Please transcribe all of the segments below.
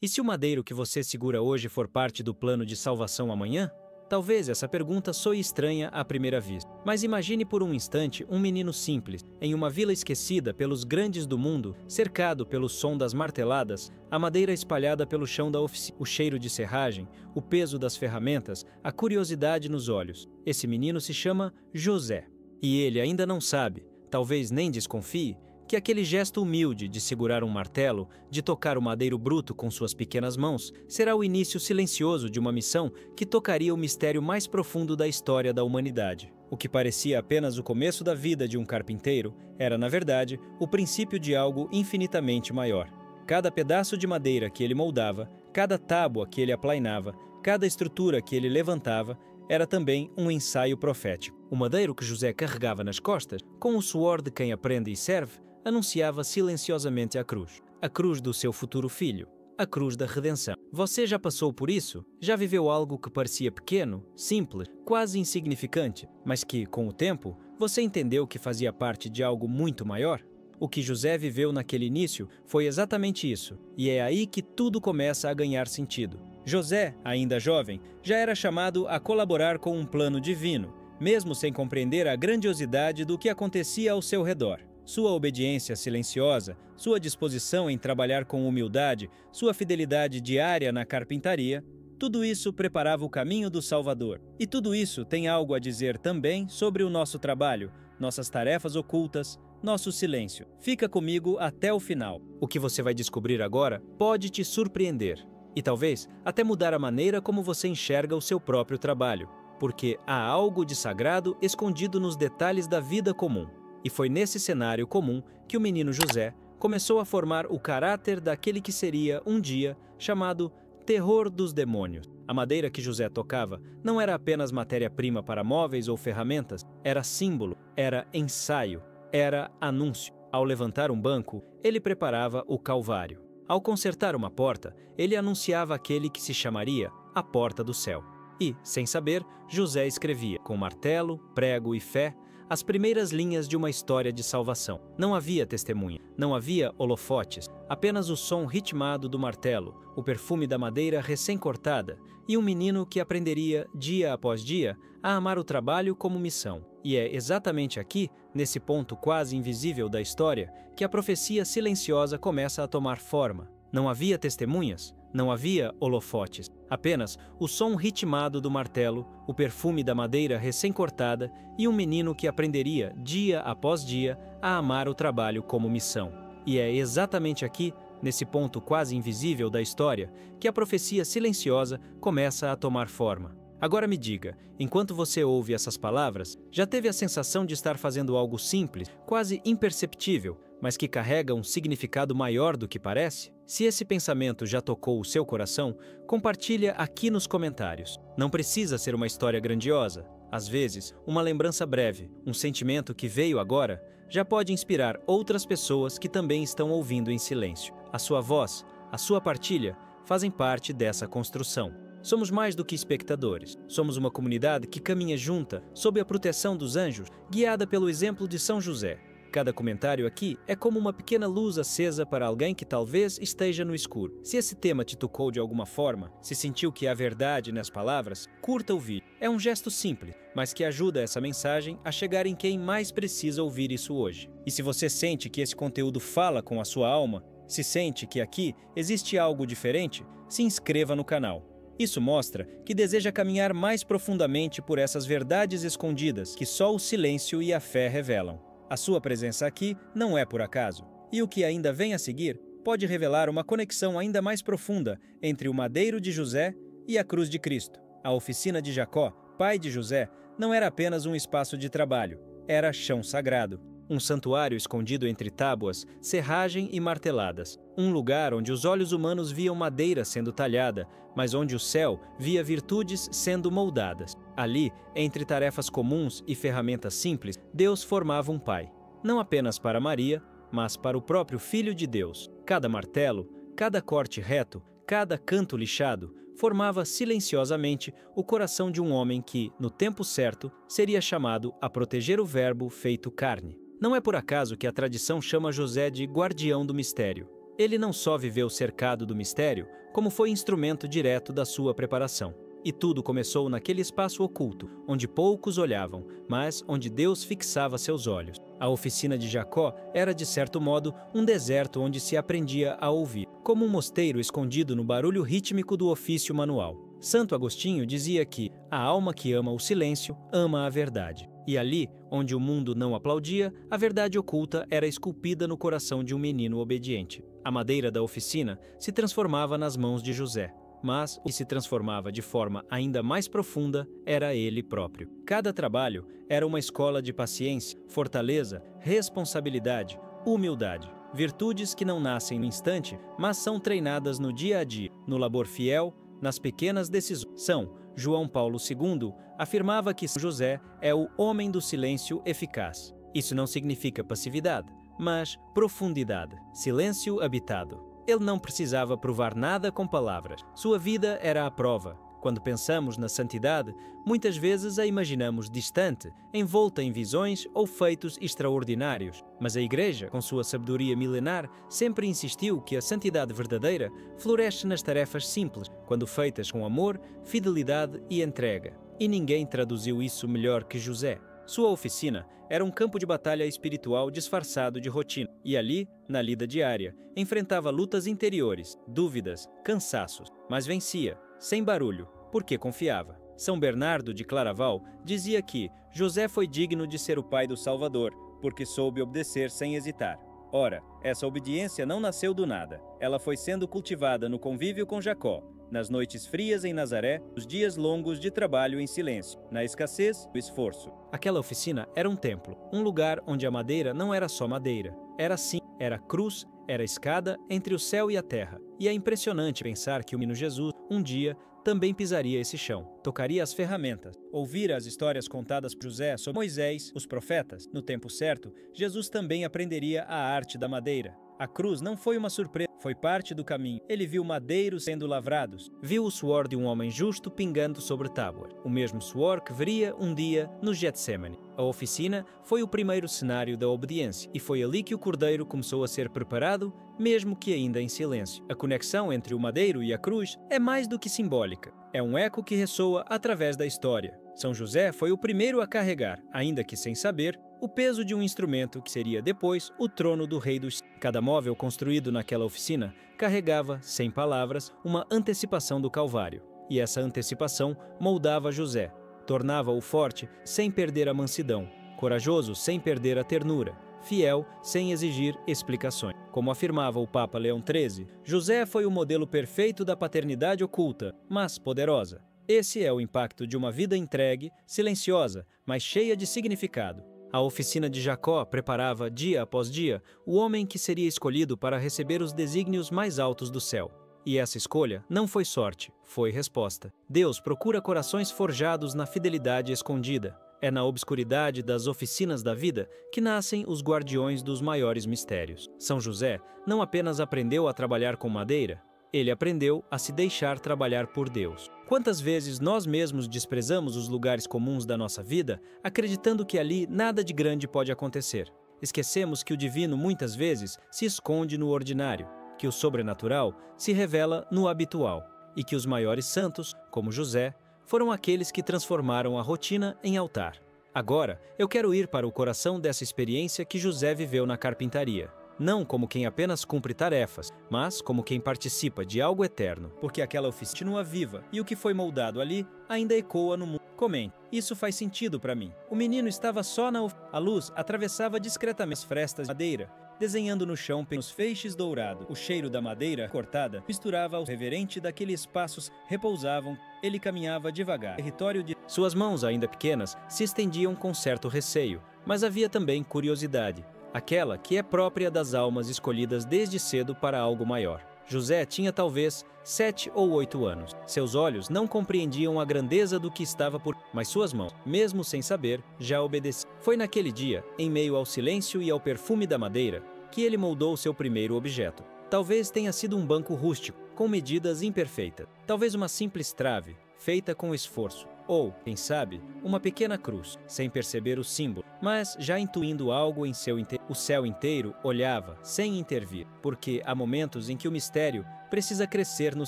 E se o madeiro que você segura hoje for parte do plano de salvação amanhã? Talvez essa pergunta soe estranha à primeira vista, mas imagine por um instante um menino simples, em uma vila esquecida pelos grandes do mundo, cercado pelo som das marteladas, a madeira espalhada pelo chão da oficina, o cheiro de serragem, o peso das ferramentas, a curiosidade nos olhos. Esse menino se chama José. E ele ainda não sabe, talvez nem desconfie, que aquele gesto humilde de segurar um martelo, de tocar o madeiro bruto com suas pequenas mãos, será o início silencioso de uma missão que tocaria o mistério mais profundo da história da humanidade. O que parecia apenas o começo da vida de um carpinteiro era, na verdade, o princípio de algo infinitamente maior. Cada pedaço de madeira que ele moldava, cada tábua que ele aplainava, cada estrutura que ele levantava, era também um ensaio profético. O madeiro que José carregava nas costas, com o suor de quem aprende e serve, anunciava silenciosamente a cruz do seu futuro filho, a cruz da redenção. Você já passou por isso? Já viveu algo que parecia pequeno, simples, quase insignificante, mas que, com o tempo, você entendeu que fazia parte de algo muito maior? O que José viveu naquele início foi exatamente isso, e é aí que tudo começa a ganhar sentido. José, ainda jovem, já era chamado a colaborar com um plano divino, mesmo sem compreender a grandiosidade do que acontecia ao seu redor. Sua obediência silenciosa, sua disposição em trabalhar com humildade, sua fidelidade diária na carpintaria, tudo isso preparava o caminho do Salvador. E tudo isso tem algo a dizer também sobre o nosso trabalho, nossas tarefas ocultas, nosso silêncio. Fica comigo até o final. O que você vai descobrir agora pode te surpreender e talvez até mudar a maneira como você enxerga o seu próprio trabalho, porque há algo de sagrado escondido nos detalhes da vida comum. E foi nesse cenário comum que o menino José começou a formar o caráter daquele que seria, um dia, chamado terror dos demônios. A madeira que José tocava não era apenas matéria-prima para móveis ou ferramentas, era símbolo, era ensaio, era anúncio. Ao levantar um banco, ele preparava o Calvário. Ao consertar uma porta, ele anunciava aquele que se chamaria a Porta do Céu. E, sem saber, José escrevia, com martelo, prego e fé, as primeiras linhas de uma história de salvação. Não havia testemunha, não havia holofotes, apenas o som ritmado do martelo, o perfume da madeira recém-cortada e um menino que aprenderia, dia após dia, a amar o trabalho como missão. E é exatamente aqui, nesse ponto quase invisível da história, que a profecia silenciosa começa a tomar forma. Não havia testemunhas, não havia holofotes, apenas o som ritmado do martelo, o perfume da madeira recém-cortada e um menino que aprenderia, dia após dia, a amar o trabalho como missão. E é exatamente aqui, nesse ponto quase invisível da história, que a profecia silenciosa começa a tomar forma. Agora me diga, enquanto você ouve essas palavras, já teve a sensação de estar fazendo algo simples, quase imperceptível, mas que carrega um significado maior do que parece? Se esse pensamento já tocou o seu coração, compartilha aqui nos comentários. Não precisa ser uma história grandiosa. Às vezes, uma lembrança breve, um sentimento que veio agora, já pode inspirar outras pessoas que também estão ouvindo em silêncio. A sua voz, a sua partilha, fazem parte dessa construção. Somos mais do que espectadores. Somos uma comunidade que caminha junta, sob a proteção dos anjos, guiada pelo exemplo de São José. Cada comentário aqui é como uma pequena luz acesa para alguém que talvez esteja no escuro. Se esse tema te tocou de alguma forma, se sentiu que há verdade nas palavras, curta o vídeo. É um gesto simples, mas que ajuda essa mensagem a chegar em quem mais precisa ouvir isso hoje. E se você sente que esse conteúdo fala com a sua alma, se sente que aqui existe algo diferente, se inscreva no canal. Isso mostra que deseja caminhar mais profundamente por essas verdades escondidas que só o silêncio e a fé revelam. A sua presença aqui não é por acaso. E o que ainda vem a seguir pode revelar uma conexão ainda mais profunda entre o madeiro de José e a cruz de Cristo. A oficina de Jacó, pai de José, não era apenas um espaço de trabalho, era chão sagrado. Um santuário escondido entre tábuas, serragem e marteladas. Um lugar onde os olhos humanos viam madeira sendo talhada, mas onde o céu via virtudes sendo moldadas. Ali, entre tarefas comuns e ferramentas simples, Deus formava um pai. Não apenas para Maria, mas para o próprio Filho de Deus. Cada martelo, cada corte reto, cada canto lixado, formava silenciosamente o coração de um homem que, no tempo certo, seria chamado a proteger o Verbo feito carne. Não é por acaso que a tradição chama José de guardião do mistério. Ele não só viveu cercado do mistério, como foi instrumento direto da sua preparação. E tudo começou naquele espaço oculto, onde poucos olhavam, mas onde Deus fixava seus olhos. A oficina de Jacó era, de certo modo, um deserto onde se aprendia a ouvir, como um mosteiro escondido no barulho rítmico do ofício manual. Santo Agostinho dizia que a alma que ama o silêncio ama a verdade. E ali, onde o mundo não aplaudia, a verdade oculta era esculpida no coração de um menino obediente. A madeira da oficina se transformava nas mãos de José. Mas o que se transformava de forma ainda mais profunda era ele próprio. Cada trabalho era uma escola de paciência, fortaleza, responsabilidade, humildade. Virtudes que não nascem no instante, mas são treinadas no dia a dia, no labor fiel, nas pequenas decisões. São João Paulo II afirmava que São José é o homem do silêncio eficaz. Isso não significa passividade, mas profundidade, silêncio habitado. Ele não precisava provar nada com palavras. Sua vida era a prova. Quando pensamos na santidade, muitas vezes a imaginamos distante, envolta em visões ou feitos extraordinários. Mas a Igreja, com sua sabedoria milenar, sempre insistiu que a santidade verdadeira floresce nas tarefas simples, quando feitas com amor, fidelidade e entrega. E ninguém traduziu isso melhor que José. Sua oficina era um campo de batalha espiritual disfarçado de rotina, e ali, na lida diária, enfrentava lutas interiores, dúvidas, cansaços, mas vencia, sem barulho, porque confiava. São Bernardo de Claraval dizia que José foi digno de ser o pai do Salvador, porque soube obedecer sem hesitar. Ora, essa obediência não nasceu do nada. Ela foi sendo cultivada no convívio com Jacó, nas noites frias em Nazaré, nos dias longos de trabalho em silêncio, na escassez, o esforço. Aquela oficina era um templo, um lugar onde a madeira não era só madeira. Era sim, era cruz, era escada entre o céu e a terra. E é impressionante pensar que o menino Jesus, um dia, também pisaria esse chão, tocaria as ferramentas, ouvira as histórias contadas por José sobre Moisés, os profetas. No tempo certo, Jesus também aprenderia a arte da madeira. A cruz não foi uma surpresa, foi parte do caminho. Ele viu madeiros sendo lavrados, viu o suor de um homem justo pingando sobre tábua, o mesmo suor que veria um dia no Getsemane. A oficina foi o primeiro cenário da obediência, e foi ali que o cordeiro começou a ser preparado, mesmo que ainda em silêncio. A conexão entre o madeiro e a cruz é mais do que simbólica. É um eco que ressoa através da história. São José foi o primeiro a carregar, ainda que sem saber, o peso de um instrumento que seria depois o trono do rei dos... Cada móvel construído naquela oficina carregava, sem palavras, uma antecipação do Calvário. E essa antecipação moldava José, tornava-o forte sem perder a mansidão, corajoso sem perder a ternura, fiel sem exigir explicações. Como afirmava o Papa Leão XIII, José foi o modelo perfeito da paternidade oculta, mas poderosa. Esse é o impacto de uma vida entregue, silenciosa, mas cheia de significado. A oficina de Jacó preparava, dia após dia, o homem que seria escolhido para receber os desígnios mais altos do céu. E essa escolha não foi sorte, foi resposta. Deus procura corações forjados na fidelidade escondida. É na obscuridade das oficinas da vida que nascem os guardiões dos maiores mistérios. São José não apenas aprendeu a trabalhar com madeira, ele aprendeu a se deixar trabalhar por Deus. Quantas vezes nós mesmos desprezamos os lugares comuns da nossa vida, acreditando que ali nada de grande pode acontecer? Esquecemos que o divino muitas vezes se esconde no ordinário, que o sobrenatural se revela no habitual, e que os maiores santos, como José, foram aqueles que transformaram a rotina em altar. Agora, eu quero ir para o coração dessa experiência que José viveu na carpintaria. Não como quem apenas cumpre tarefas, mas como quem participa de algo eterno, porque aquela oficina continua viva e o que foi moldado ali ainda ecoa no mundo. Comente, isso faz sentido para mim. O menino estava só na oficina. A luz atravessava discretamente as frestas de madeira, desenhando no chão pequenos feixes dourados. O cheiro da madeira cortada misturava ao reverente daqueles passos repousavam. Ele caminhava devagar. Território de... Suas mãos, ainda pequenas, se estendiam com certo receio, mas havia também curiosidade. Aquela que é própria das almas escolhidas desde cedo para algo maior. José tinha talvez 7 ou 8 anos. Seus olhos não compreendiam a grandeza do que estava por... Mas suas mãos, mesmo sem saber, já obedeciam. Foi naquele dia, em meio ao silêncio e ao perfume da madeira, que ele moldou seu primeiro objeto. Talvez tenha sido um banco rústico, com medidas imperfeitas. Talvez uma simples trave, feita com esforço. Ou, quem sabe, uma pequena cruz, sem perceber o símbolo, mas já intuindo algo em seu interior. O céu inteiro olhava, sem intervir, porque há momentos em que o mistério precisa crescer no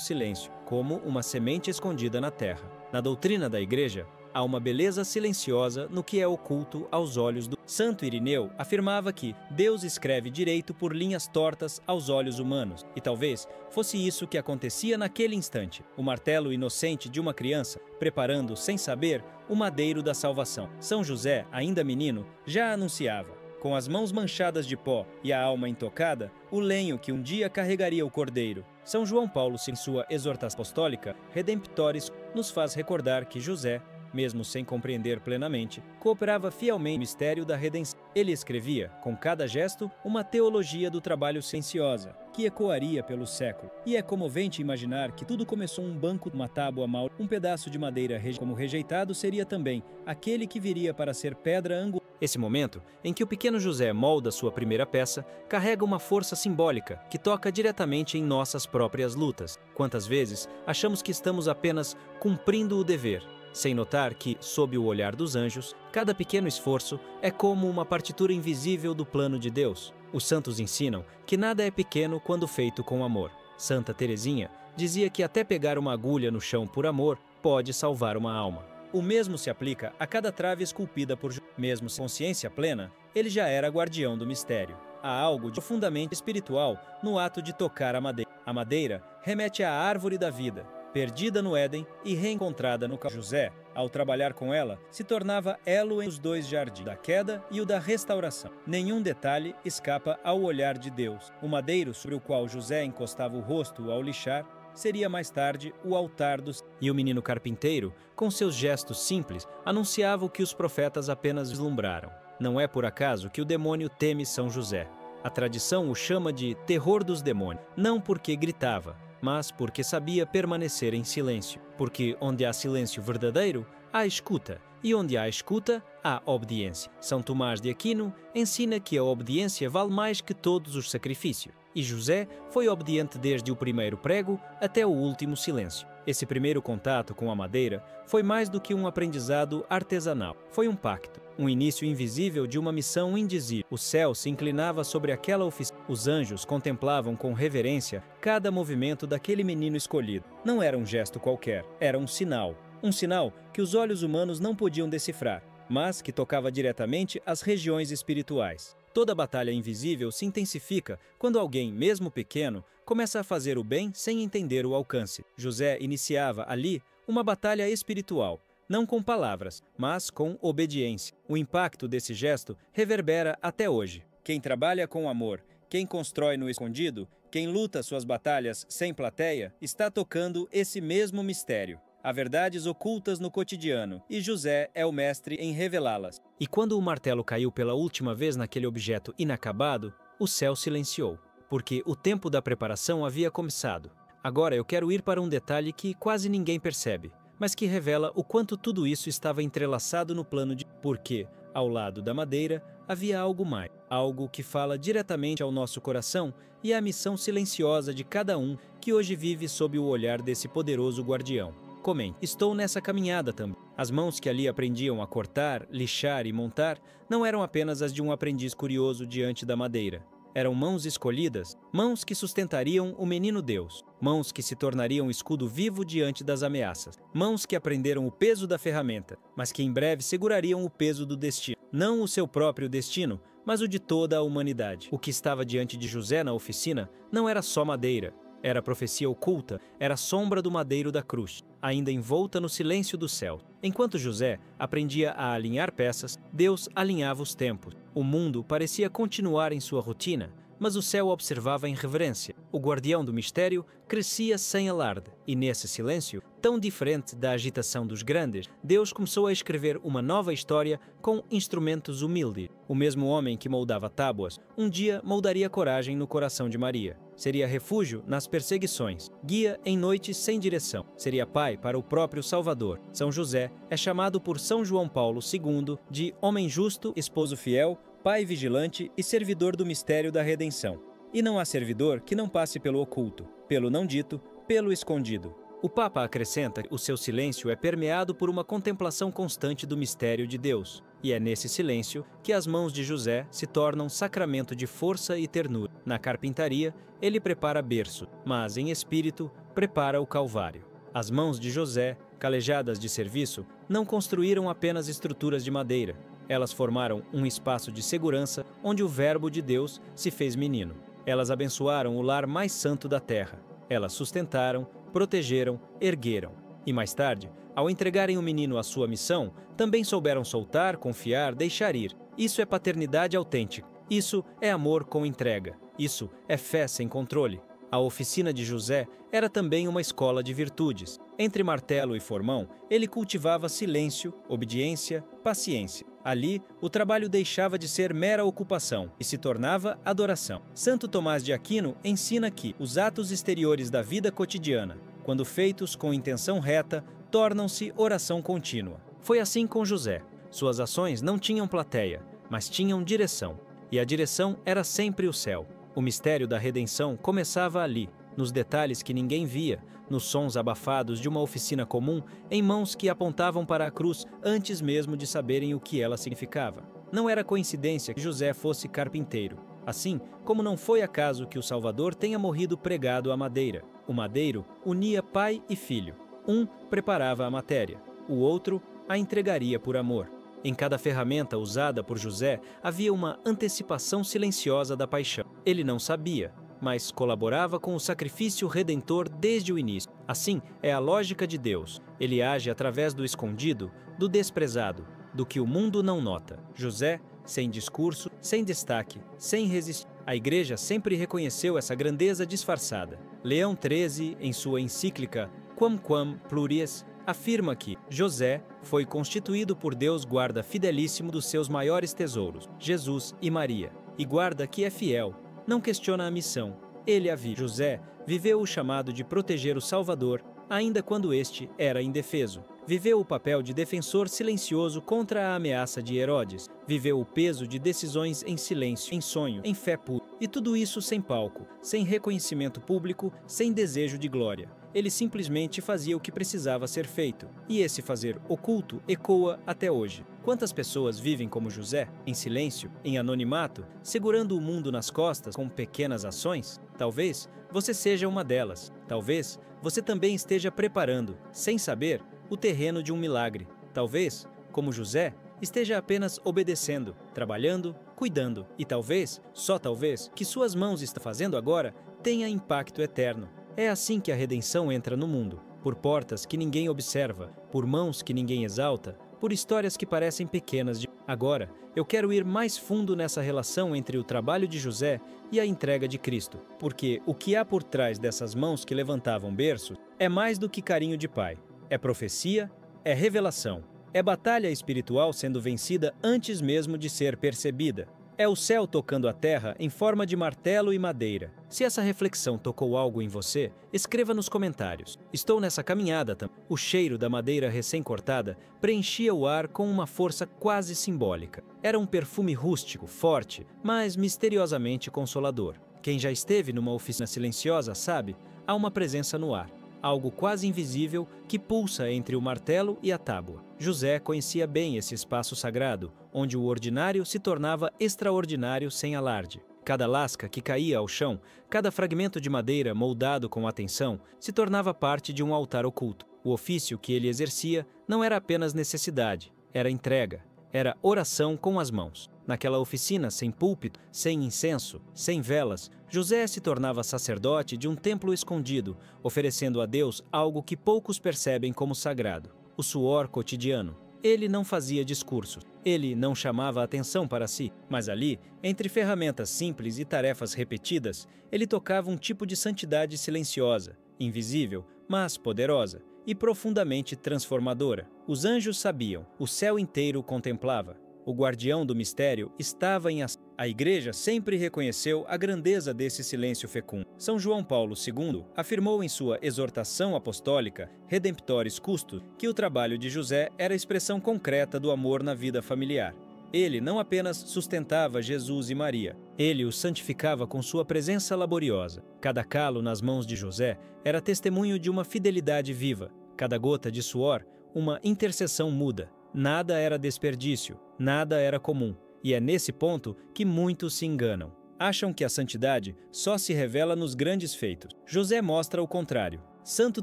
silêncio, como uma semente escondida na terra. Na doutrina da Igreja, há uma beleza silenciosa no que é oculto aos olhos do Santo Irineu. Afirmava que Deus escreve direito por linhas tortas aos olhos humanos, e talvez fosse isso que acontecia naquele instante. O martelo inocente de uma criança, preparando, sem saber, o madeiro da salvação. São José, ainda menino, já anunciava, com as mãos manchadas de pó e a alma intocada, o lenho que um dia carregaria o cordeiro. São João Paulo, em sua exortação apostólica, Redemptoris, nos faz recordar que José, mesmo sem compreender plenamente, cooperava fielmente no mistério da redenção. Ele escrevia, com cada gesto, uma teologia do trabalho silenciosa, que ecoaria pelo século. E é comovente imaginar que tudo começou um banco, uma tábua mal, um pedaço de madeira como rejeitado seria também aquele que viria para ser pedra angular. Esse momento, em que o pequeno José molda sua primeira peça, carrega uma força simbólica que toca diretamente em nossas próprias lutas. Quantas vezes achamos que estamos apenas cumprindo o dever, sem notar que, sob o olhar dos anjos, cada pequeno esforço é como uma partitura invisível do plano de Deus. Os santos ensinam que nada é pequeno quando feito com amor. Santa Teresinha dizia que até pegar uma agulha no chão por amor pode salvar uma alma. O mesmo se aplica a cada trave esculpida por José. Mesmo sem consciência plena, ele já era guardião do mistério. Há algo de profundamente espiritual no ato de tocar a madeira. A madeira remete à árvore da vida, perdida no Éden e reencontrada no Calvário. José, ao trabalhar com ela, se tornava elo entre os dois jardins, da queda e o da restauração. Nenhum detalhe escapa ao olhar de Deus. O madeiro sobre o qual José encostava o rosto ao lixar seria mais tarde o altar dos... E o menino carpinteiro, com seus gestos simples, anunciava o que os profetas apenas vislumbraram. Não é por acaso que o demônio teme São José. A tradição o chama de terror dos demônios, não porque gritava, mas porque sabia permanecer em silêncio. Porque onde há silêncio verdadeiro, há escuta, e onde há escuta, há obediência. São Tomás de Aquino ensina que a obediência vale mais que todos os sacrifícios. E José foi obediente desde o primeiro prego até o último silêncio. Esse primeiro contato com a madeira foi mais do que um aprendizado artesanal. Foi um pacto, um início invisível de uma missão indizível. O céu se inclinava sobre aquela oficina. Os anjos contemplavam com reverência cada movimento daquele menino escolhido. Não era um gesto qualquer, era um sinal. Um sinal que os olhos humanos não podiam decifrar, mas que tocava diretamente as regiões espirituais. Toda batalha invisível se intensifica quando alguém, mesmo pequeno, começa a fazer o bem sem entender o alcance. José iniciava ali uma batalha espiritual, não com palavras, mas com obediência. O impacto desse gesto reverbera até hoje. Quem trabalha com amor, quem constrói no escondido, quem luta suas batalhas sem plateia, está tocando esse mesmo mistério. Há verdades ocultas no cotidiano, e José é o mestre em revelá-las. E quando o martelo caiu pela última vez naquele objeto inacabado, o céu silenciou, porque o tempo da preparação havia começado. Agora eu quero ir para um detalhe que quase ninguém percebe, mas que revela o quanto tudo isso estava entrelaçado no plano de... Porque, ao lado da madeira, havia algo mais, algo que fala diretamente ao nosso coração e à missão silenciosa de cada um que hoje vive sob o olhar desse poderoso guardião. Comente. Estou nessa caminhada também. As mãos que ali aprendiam a cortar, lixar e montar não eram apenas as de um aprendiz curioso diante da madeira. Eram mãos escolhidas, mãos que sustentariam o menino Deus, mãos que se tornariam escudo vivo diante das ameaças, mãos que aprenderam o peso da ferramenta, mas que em breve segurariam o peso do destino. Não o seu próprio destino, mas o de toda a humanidade. O que estava diante de José na oficina não era só madeira. Era profecia oculta, era a sombra do madeiro da cruz, ainda envolta no silêncio do céu. Enquanto José aprendia a alinhar peças, Deus alinhava os tempos. O mundo parecia continuar em sua rotina, mas o céu observava em reverência. O guardião do mistério crescia sem alarde, e nesse silêncio, tão diferente da agitação dos grandes, Deus começou a escrever uma nova história com instrumentos humildes. O mesmo homem que moldava tábuas, um dia moldaria coragem no coração de Maria. Seria refúgio nas perseguições, guia em noites sem direção. Seria pai para o próprio Salvador. São José é chamado por São João Paulo II de homem justo, esposo fiel, pai vigilante e servidor do mistério da redenção. E não há servidor que não passe pelo oculto, pelo não dito, pelo escondido. O Papa acrescenta que o seu silêncio é permeado por uma contemplação constante do mistério de Deus, e é nesse silêncio que as mãos de José se tornam sacramento de força e ternura. Na carpintaria, ele prepara berço, mas em espírito prepara o Calvário. As mãos de José, calejadas de serviço, não construíram apenas estruturas de madeira. Elas formaram um espaço de segurança onde o Verbo de Deus se fez menino. Elas abençoaram o lar mais santo da terra. Elas sustentaram, protegeram, ergueram. E mais tarde, ao entregarem o menino à sua missão, também souberam soltar, confiar, deixar ir. Isso é paternidade autêntica. Isso é amor com entrega. Isso é fé sem controle. A oficina de José era também uma escola de virtudes. Entre martelo e formão, ele cultivava silêncio, obediência, paciência. Ali, o trabalho deixava de ser mera ocupação e se tornava adoração. Santo Tomás de Aquino ensina que os atos exteriores da vida cotidiana, quando feitos com intenção reta, tornam-se oração contínua. Foi assim com José. Suas ações não tinham plateia, mas tinham direção. E a direção era sempre o céu. O mistério da redenção começava ali, nos detalhes que ninguém via, nos sons abafados de uma oficina comum, em mãos que apontavam para a cruz antes mesmo de saberem o que ela significava. Não era coincidência que José fosse carpinteiro, assim como não foi acaso que o Salvador tenha morrido pregado à madeira. O madeiro unia pai e filho. Um preparava a matéria, o outro a entregaria por amor. Em cada ferramenta usada por José havia uma antecipação silenciosa da paixão. Ele não sabia, mas colaborava com o sacrifício redentor desde o início. Assim é a lógica de Deus. Ele age através do escondido, do desprezado, do que o mundo não nota. José, sem discurso, sem destaque, sem resistir. A Igreja sempre reconheceu essa grandeza disfarçada. Leão XIII, em sua encíclica Quamquam Pluris, afirma que José foi constituído por Deus guarda fidelíssimo dos seus maiores tesouros, Jesus e Maria, e guarda que é fiel, não questiona a missão, ele a vive. José viveu o chamado de proteger o Salvador, ainda quando este era indefeso. Viveu o papel de defensor silencioso contra a ameaça de Herodes. Viveu o peso de decisões em silêncio, em sonho, em fé pura. E tudo isso sem palco, sem reconhecimento público, sem desejo de glória. Ele simplesmente fazia o que precisava ser feito. E esse fazer oculto ecoa até hoje. Quantas pessoas vivem como José, em silêncio, em anonimato, segurando o mundo nas costas com pequenas ações? Talvez você seja uma delas. Talvez você também esteja preparando, sem saber, o terreno de um milagre. Talvez, como José, esteja apenas obedecendo, trabalhando, cuidando. E talvez, só talvez, que suas mãos estão fazendo agora tenha impacto eterno. É assim que a redenção entra no mundo, por portas que ninguém observa, por mãos que ninguém exalta, por histórias que parecem pequenas. Agora, eu quero ir mais fundo nessa relação entre o trabalho de José e a entrega de Cristo, porque o que há por trás dessas mãos que levantavam berços é mais do que carinho de pai. É profecia, é revelação, é batalha espiritual sendo vencida antes mesmo de ser percebida. É o céu tocando a terra em forma de martelo e madeira. Se essa reflexão tocou algo em você, escreva nos comentários. Estou nessa caminhada também. O cheiro da madeira recém-cortada preenchia o ar com uma força quase simbólica. Era um perfume rústico, forte, mas misteriosamente consolador. Quem já esteve numa oficina silenciosa sabe, há uma presença no ar. Algo quase invisível que pulsa entre o martelo e a tábua. José conhecia bem esse espaço sagrado, onde o ordinário se tornava extraordinário sem alarde. Cada lasca que caía ao chão, cada fragmento de madeira moldado com atenção, se tornava parte de um altar oculto. O ofício que ele exercia não era apenas necessidade, era entrega, era oração com as mãos. Naquela oficina sem púlpito, sem incenso, sem velas, José se tornava sacerdote de um templo escondido, oferecendo a Deus algo que poucos percebem como sagrado: o suor cotidiano. Ele não fazia discursos, ele não chamava atenção para si, mas ali, entre ferramentas simples e tarefas repetidas, ele tocava um tipo de santidade silenciosa, invisível, mas poderosa e profundamente transformadora. Os anjos sabiam, o céu inteiro o contemplava. O guardião do mistério estava em ação. A Igreja sempre reconheceu a grandeza desse silêncio fecundo. São João Paulo II afirmou em sua exortação apostólica Redemptoris Custos que o trabalho de José era a expressão concreta do amor na vida familiar. Ele não apenas sustentava Jesus e Maria, ele os santificava com sua presença laboriosa. Cada calo nas mãos de José era testemunho de uma fidelidade viva, cada gota de suor, uma intercessão muda. Nada era desperdício, nada era comum, e é nesse ponto que muitos se enganam. Acham que a santidade só se revela nos grandes feitos. José mostra o contrário. Santo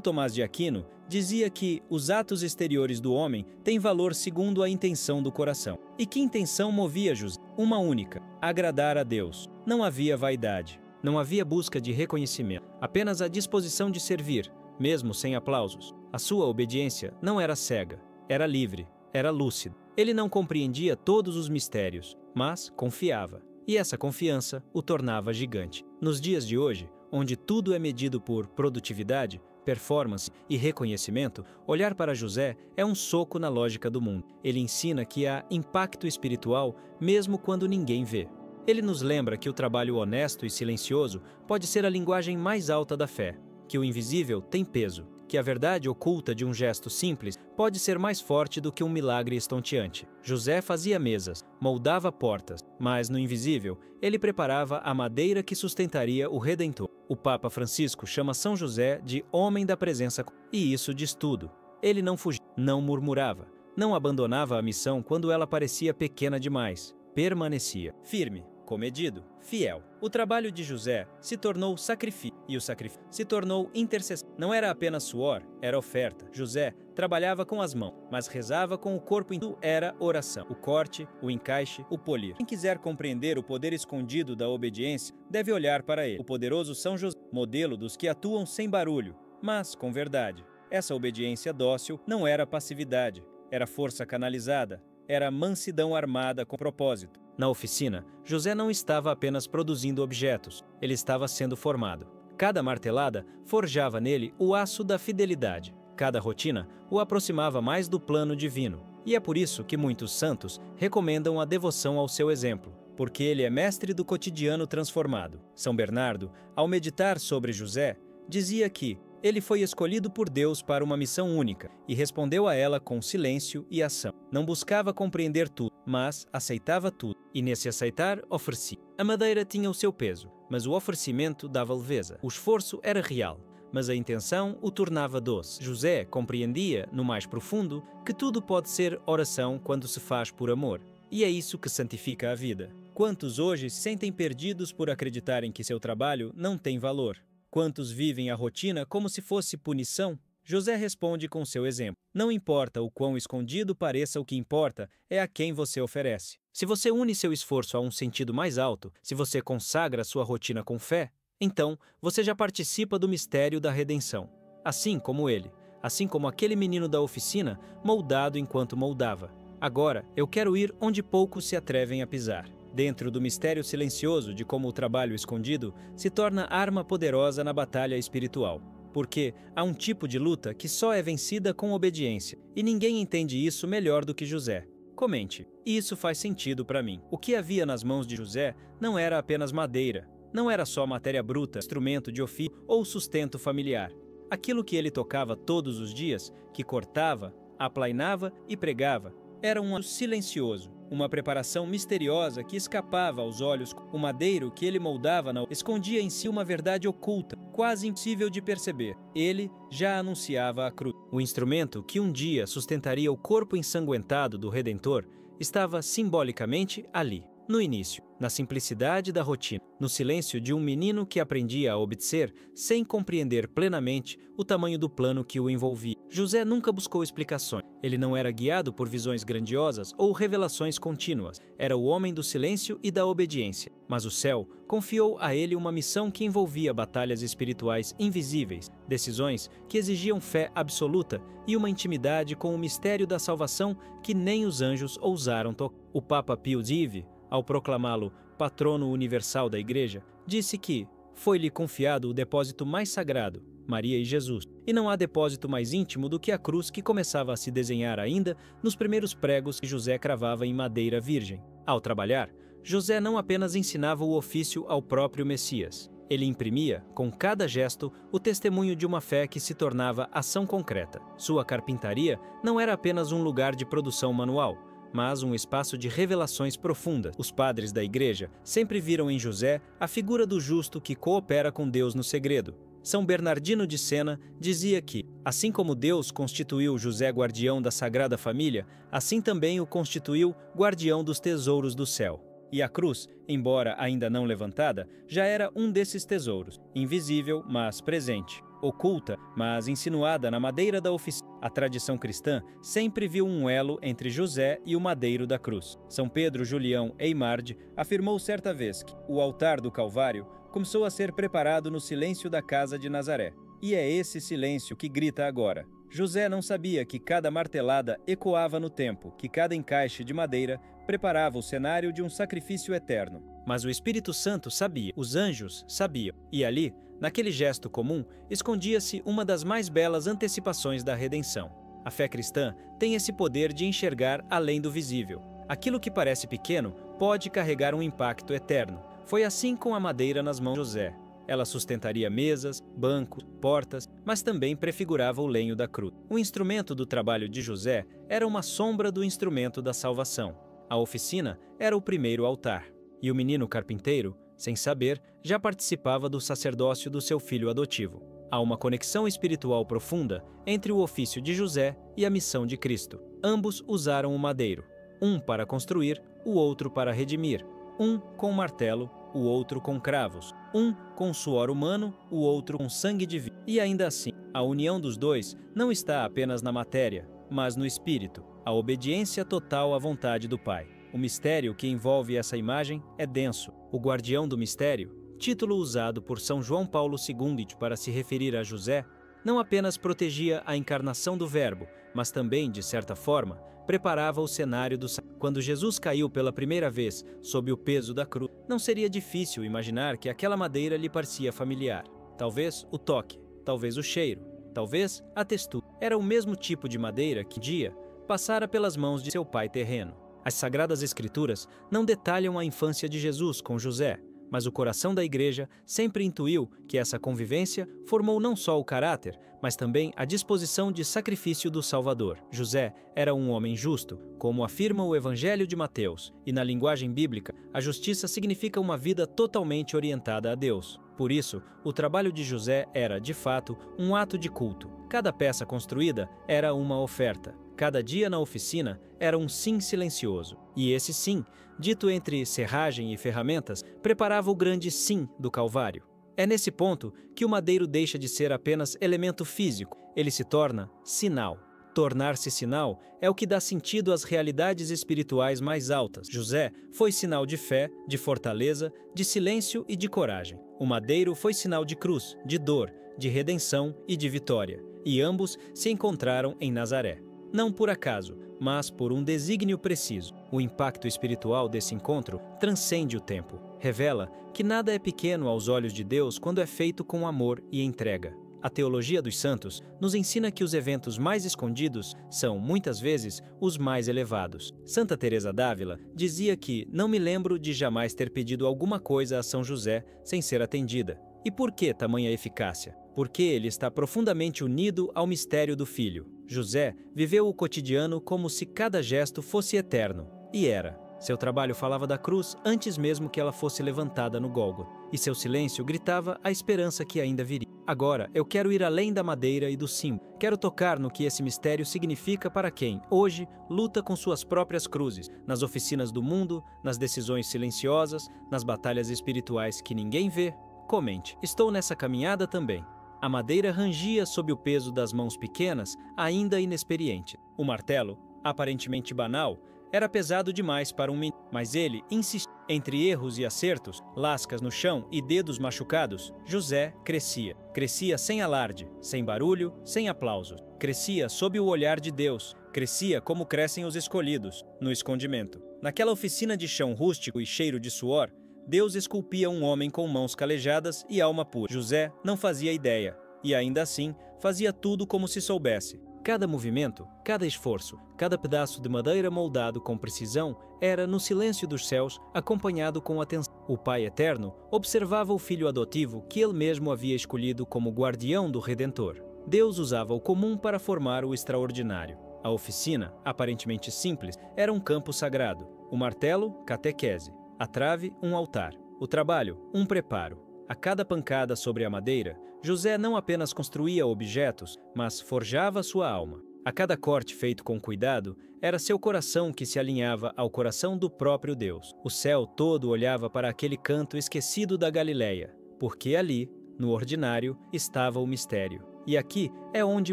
Tomás de Aquino dizia que os atos exteriores do homem têm valor segundo a intenção do coração. E que intenção movia José? Uma única: agradar a Deus. Não havia vaidade, não havia busca de reconhecimento, apenas a disposição de servir, mesmo sem aplausos. A sua obediência não era cega, era livre, era lúcida. Ele não compreendia todos os mistérios, mas confiava. E essa confiança o tornava gigante. Nos dias de hoje, onde tudo é medido por produtividade, performance e reconhecimento, olhar para José é um soco na lógica do mundo. Ele ensina que há impacto espiritual mesmo quando ninguém vê. Ele nos lembra que o trabalho honesto e silencioso pode ser a linguagem mais alta da fé, que o invisível tem peso, que a verdade oculta de um gesto simples pode ser mais forte do que um milagre estonteante. José fazia mesas, moldava portas, mas no invisível, ele preparava a madeira que sustentaria o Redentor. O Papa Francisco chama São José de homem da presença, e isso diz tudo. Ele não fugia, não murmurava, não abandonava a missão quando ela parecia pequena demais. Permanecia firme, comedido, fiel. O trabalho de José se tornou sacrifício, e o sacrifício se tornou intercessão. Não era apenas suor, era oferta. José trabalhava com as mãos, mas rezava com o corpo inteiro. Era oração. O corte, o encaixe, o polir. Quem quiser compreender o poder escondido da obediência, deve olhar para ele. O poderoso São José, modelo dos que atuam sem barulho, mas com verdade. Essa obediência dócil não era passividade, era força canalizada, era mansidão armada com propósito. Na oficina, José não estava apenas produzindo objetos, ele estava sendo formado. Cada martelada forjava nele o aço da fidelidade. Cada rotina o aproximava mais do plano divino. E é por isso que muitos santos recomendam a devoção ao seu exemplo, porque ele é mestre do cotidiano transformado. São Bernardo, ao meditar sobre José, dizia que ele foi escolhido por Deus para uma missão única e respondeu a ela com silêncio e ação. Não buscava compreender tudo, mas aceitava tudo, e nesse aceitar, oferecia. A madeira tinha o seu peso, mas o oferecimento dava leveza. O esforço era real, mas a intenção o tornava doce. José compreendia, no mais profundo, que tudo pode ser oração quando se faz por amor. E é isso que santifica a vida. Quantos hoje se sentem perdidos por acreditarem que seu trabalho não tem valor? Quantos vivem a rotina como se fosse punição? José responde com seu exemplo. Não importa o quão escondido pareça, o que importa é a quem você oferece. Se você une seu esforço a um sentido mais alto, se você consagra sua rotina com fé, então você já participa do mistério da redenção. Assim como ele, assim como aquele menino da oficina, moldado enquanto moldava. Agora eu quero ir onde poucos se atrevem a pisar. Dentro do mistério silencioso de como o trabalho escondido se torna arma poderosa na batalha espiritual. Porque há um tipo de luta que só é vencida com obediência, e ninguém entende isso melhor do que José. Comente, e isso faz sentido para mim. O que havia nas mãos de José não era apenas madeira, não era só matéria bruta, instrumento de ofício ou sustento familiar. Aquilo que ele tocava todos os dias, que cortava, aplainava e pregava, era um silencioso, uma preparação misteriosa que escapava aos olhos. O madeiro que ele moldava escondia em si uma verdade oculta, quase impossível de perceber. Ele já anunciava a cruz. O instrumento que um dia sustentaria o corpo ensanguentado do Redentor estava simbolicamente ali, no início, na simplicidade da rotina, no silêncio de um menino que aprendia a obedecer sem compreender plenamente o tamanho do plano que o envolvia. José nunca buscou explicações. Ele não era guiado por visões grandiosas ou revelações contínuas. Era o homem do silêncio e da obediência. Mas o céu confiou a ele uma missão que envolvia batalhas espirituais invisíveis, decisões que exigiam fé absoluta e uma intimidade com o mistério da salvação que nem os anjos ousaram tocar. O Papa Pio X, ao proclamá-lo patrono universal da Igreja, disse que foi-lhe confiado o depósito mais sagrado, Maria e Jesus, e não há depósito mais íntimo do que a cruz que começava a se desenhar ainda nos primeiros pregos que José cravava em madeira virgem. Ao trabalhar, José não apenas ensinava o ofício ao próprio Messias, ele imprimia, com cada gesto, o testemunho de uma fé que se tornava ação concreta. Sua carpintaria não era apenas um lugar de produção manual, mas um espaço de revelações profundas. Os padres da Igreja sempre viram em José a figura do justo que coopera com Deus no segredo. São Bernardino de Sena dizia que, assim como Deus constituiu José guardião da Sagrada Família, assim também o constituiu guardião dos tesouros do céu. E a cruz, embora ainda não levantada, já era um desses tesouros, invisível, mas presente, oculta, mas insinuada na madeira da oficina. A tradição cristã sempre viu um elo entre José e o madeiro da cruz. São Pedro Julião Eymard afirmou certa vez que o altar do Calvário começou a ser preparado no silêncio da casa de Nazaré. E é esse silêncio que grita agora. José não sabia que cada martelada ecoava no tempo, que cada encaixe de madeira preparava o cenário de um sacrifício eterno. Mas o Espírito Santo sabia, os anjos sabiam, e ali, naquele gesto comum, escondia-se uma das mais belas antecipações da redenção. A fé cristã tem esse poder de enxergar além do visível. Aquilo que parece pequeno pode carregar um impacto eterno. Foi assim com a madeira nas mãos de José. Ela sustentaria mesas, bancos, portas, mas também prefigurava o lenho da cruz. O instrumento do trabalho de José era uma sombra do instrumento da salvação. A oficina era o primeiro altar. E o menino carpinteiro, sem saber, já participava do sacerdócio do seu filho adotivo. Há uma conexão espiritual profunda entre o ofício de José e a missão de Cristo. Ambos usaram o madeiro, um para construir, o outro para redimir. Um com martelo, o outro com cravos. Um com suor humano, o outro com sangue divino. E ainda assim, a união dos dois não está apenas na matéria, mas no espírito, a obediência total à vontade do Pai. O mistério que envolve essa imagem é denso. O guardião do mistério, título usado por São João Paulo II para se referir a José, não apenas protegia a encarnação do Verbo, mas também, de certa forma, preparava o cenário do sacrifício. Quando Jesus caiu pela primeira vez sob o peso da cruz, não seria difícil imaginar que aquela madeira lhe parecia familiar. Talvez o toque, talvez o cheiro, talvez a textura. Era o mesmo tipo de madeira que, um dia, passara pelas mãos de seu pai terreno. As Sagradas Escrituras não detalham a infância de Jesus com José, mas o coração da Igreja sempre intuiu que essa convivência formou não só o caráter, mas também a disposição de sacrifício do Salvador. José era um homem justo, como afirma o Evangelho de Mateus, e na linguagem bíblica, a justiça significa uma vida totalmente orientada a Deus. Por isso, o trabalho de José era, de fato, um ato de culto. Cada peça construída era uma oferta. Cada dia na oficina era um sim silencioso. E esse sim, dito entre serragem e ferramentas, preparava o grande sim do Calvário. É nesse ponto que o madeiro deixa de ser apenas elemento físico, ele se torna sinal. Tornar-se sinal é o que dá sentido às realidades espirituais mais altas. José foi sinal de fé, de fortaleza, de silêncio e de coragem. O madeiro foi sinal de cruz, de dor, de redenção e de vitória. E ambos se encontraram em Nazaré. Não por acaso, mas por um desígnio preciso. O impacto espiritual desse encontro transcende o tempo. Revela que nada é pequeno aos olhos de Deus quando é feito com amor e entrega. A teologia dos santos nos ensina que os eventos mais escondidos são, muitas vezes, os mais elevados. Santa Teresa d'Ávila dizia que não me lembro de jamais ter pedido alguma coisa a São José sem ser atendida. E por que tamanha eficácia? Porque ele está profundamente unido ao mistério do Filho. José viveu o cotidiano como se cada gesto fosse eterno. E era. Seu trabalho falava da cruz antes mesmo que ela fosse levantada no Gólgota. E seu silêncio gritava a esperança que ainda viria. Agora, eu quero ir além da madeira e do símbolo. Quero tocar no que esse mistério significa para quem, hoje, luta com suas próprias cruzes, nas oficinas do mundo, nas decisões silenciosas, nas batalhas espirituais que ninguém vê. Comente. Estou nessa caminhada também. A madeira rangia sob o peso das mãos pequenas, ainda inexperientes. O martelo, aparentemente banal, era pesado demais para um menino, mas ele insistia. Entre erros e acertos, lascas no chão e dedos machucados, José crescia. Crescia sem alarde, sem barulho, sem aplausos. Crescia sob o olhar de Deus. Crescia como crescem os escolhidos, no escondimento. Naquela oficina de chão rústico e cheiro de suor, Deus esculpia um homem com mãos calejadas e alma pura. José não fazia ideia, e ainda assim fazia tudo como se soubesse. Cada movimento, cada esforço, cada pedaço de madeira moldado com precisão era, no silêncio dos céus, acompanhado com atenção. O Pai Eterno observava o filho adotivo que ele mesmo havia escolhido como guardião do Redentor. Deus usava o comum para formar o extraordinário. A oficina, aparentemente simples, era um campo sagrado. O martelo, catequese. A trave, um altar. O trabalho, um preparo. A cada pancada sobre a madeira, José não apenas construía objetos, mas forjava sua alma. A cada corte feito com cuidado, era seu coração que se alinhava ao coração do próprio Deus. O céu todo olhava para aquele canto esquecido da Galileia, porque ali, no ordinário, estava o mistério. E aqui é onde